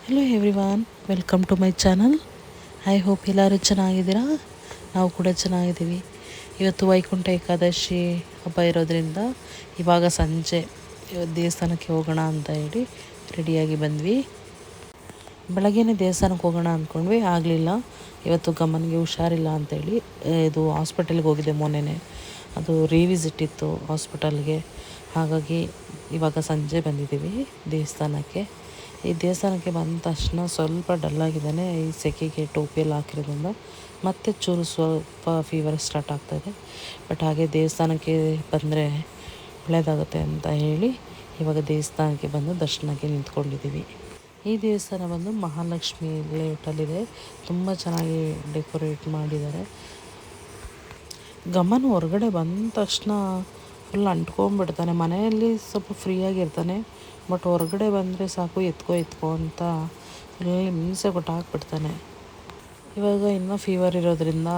Hello everyone, welcome to my channel. I hope ಎಲ್ಲರೂ ಚೆನ್ನಾಗಿದ್ದೀರಾ. ನಾವು ಕೂಡ ಚೆನ್ನಾಗಿದ್ದೀವಿ. ಇವತ್ತು ವೈಕುಂಠ ಏಕಾದಶಿ ಹಬ್ಬ ಇರೋದ್ರಿಂದ ಇವಾಗ ಸಂಜೆ ದೇವಸ್ಥಾನಕ್ಕೆ ಹೋಗೋಣ ಅಂತ ಹೇಳಿ ರೆಡಿಯಾಗಿ ಬಂದ್ವಿ. ಬೆಳಗ್ಗೆನೇ ದೇವಸ್ಥಾನಕ್ಕೆ ಹೋಗೋಣ ಅಂದ್ಕೊಂಡ್ವಿ, ಆಗಲಿಲ್ಲ. ಇವತ್ತು ಗಮನಿಗೆ ಹುಷಾರಿಲ್ಲ ಅಂತೇಳಿ ಇದು ಹಾಸ್ಪಿಟಲ್ಗೆ ಹೋಗಿದೆ ಮೊನ್ನೆನೇ. ಅದು ರೀವಿಸಿಟ್ ಇತ್ತು ಹಾಸ್ಪಿಟಲ್ಗೆ. ಹಾಗಾಗಿ ಇವಾಗ ಸಂಜೆ ಬಂದಿದ್ದೀವಿ ದೇವಸ್ಥಾನಕ್ಕೆ. ಈ ದೇವಸ್ಥಾನಕ್ಕೆ ಬಂದ ತಕ್ಷಣ ಸ್ವಲ್ಪ ಡಲ್ಲಾಗಿದ್ದಾನೆ. ಈ ಸೆಕೆಗೆ ಟೋಪಿಯಲ್ಲಿ ಹಾಕಿರೋದ್ರಿಂದ ಮತ್ತೆ ಚೂರು ಸ್ವಲ್ಪ ಫೀವರ್ ಸ್ಟಾರ್ಟ್ ಆಗ್ತಾಯಿದೆ. ಬಟ್ ಹಾಗೆ ದೇವಸ್ಥಾನಕ್ಕೆ ಬಂದರೆ ಒಳ್ಳೆಯದಾಗುತ್ತೆ ಅಂತ ಹೇಳಿ ಇವಾಗ ದೇವಸ್ಥಾನಕ್ಕೆ ಬಂದು ದರ್ಶನಕ್ಕೆ ನಿಂತ್ಕೊಂಡಿದ್ದೀವಿ. ಈ ದೇವಸ್ಥಾನ ಬಂದು ಮಹಾಲಕ್ಷ್ಮಿ ಲೇಔಟಲ್ಲಿದೆ. ತುಂಬ ಚೆನ್ನಾಗಿ ಡೆಕೋರೇಟ್ ಮಾಡಿದ್ದಾರೆ. ಗಮನ ಹೊರಗಡೆ ಬಂದ ತಕ್ಷಣ ಫುಲ್ ಅಂಟ್ಕೊಂಡ್ಬಿಡ್ತಾನೆ. ಮನೆಯಲ್ಲಿ ಸ್ವಲ್ಪ ಫ್ರೀಯಾಗಿರ್ತಾನೆ, ಬಟ್ ಹೊರಗಡೆ ಬಂದರೆ ಸಾಕು ಎತ್ಕೋ ಅಂತ ಇಲ್ಲಿ ಮೀಸೆ ಕೊಟ್ಟು ಹಾಕ್ಬಿಡ್ತಾನೆ. ಇವಾಗ ಇನ್ನೂ ಫೀವರ್ ಇರೋದ್ರಿಂದ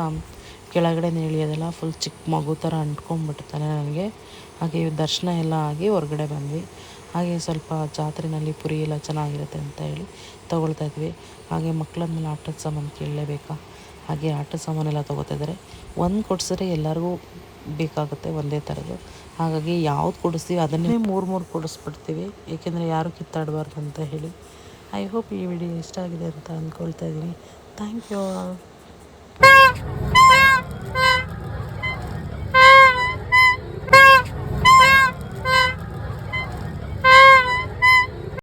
ಕೆಳಗಡೆ ಇಳಿಯೋದೆಲ್ಲ ಫುಲ್ ಚಿಕ್ಕ ಮಗು ಥರ ಅಂಟ್ಕೊಂಡ್ಬಿಡ್ತಾನೆ ನನಗೆ. ಹಾಗೆ ದರ್ಶನ ಎಲ್ಲ ಆಗಿ ಹೊರಗಡೆ ಬಂದ್ವಿ. ಹಾಗೆ ಸ್ವಲ್ಪ ಜಾತ್ರೆಯಲ್ಲಿ ಪುರಿ ಎಲ್ಲ ಚೆನ್ನಾಗಿರುತ್ತೆ ಅಂತ ಹೇಳಿ ತೊಗೊಳ್ತಾ ಇದ್ವಿ. ಹಾಗೆ ಮಕ್ಕಳನ್ನೆಲ್ಲ ಆಟದ ಸಾಮಾನು ಕೇಳಲೇಬೇಕಾ, ಹಾಗೆ ಆಟದ ಸಾಮಾನೆಲ್ಲ ತೊಗೋತಿದ್ದಾರೆ. ಒಂದು ಕೊಡಿಸಿದ್ರೆ ಎಲ್ಲರಿಗೂ ಬೇಕಾಗುತ್ತೆ ಒಂದೇ ಥರದ್ದು. ಹಾಗಾಗಿ ಯಾವ್ದು ಕೊಡಿಸ್ತೀವಿ ಅದನ್ನೇ ಮೂರು ಕೊಡಿಸ್ಬಿಡ್ತೀವಿ, ಏಕೆಂದರೆ ಯಾರು ಕಿತ್ತಾಡಬಾರ್ದು ಅಂತ ಹೇಳಿ. ಐ ಹೋಪ್ ಈ ವಿಡಿಯೋ ಇಷ್ಟ ಆಗಿದೆ ಅಂತ ಅಂದ್ಕೊಳ್ತಾ ಇದ್ದೀನಿ. Thank you all.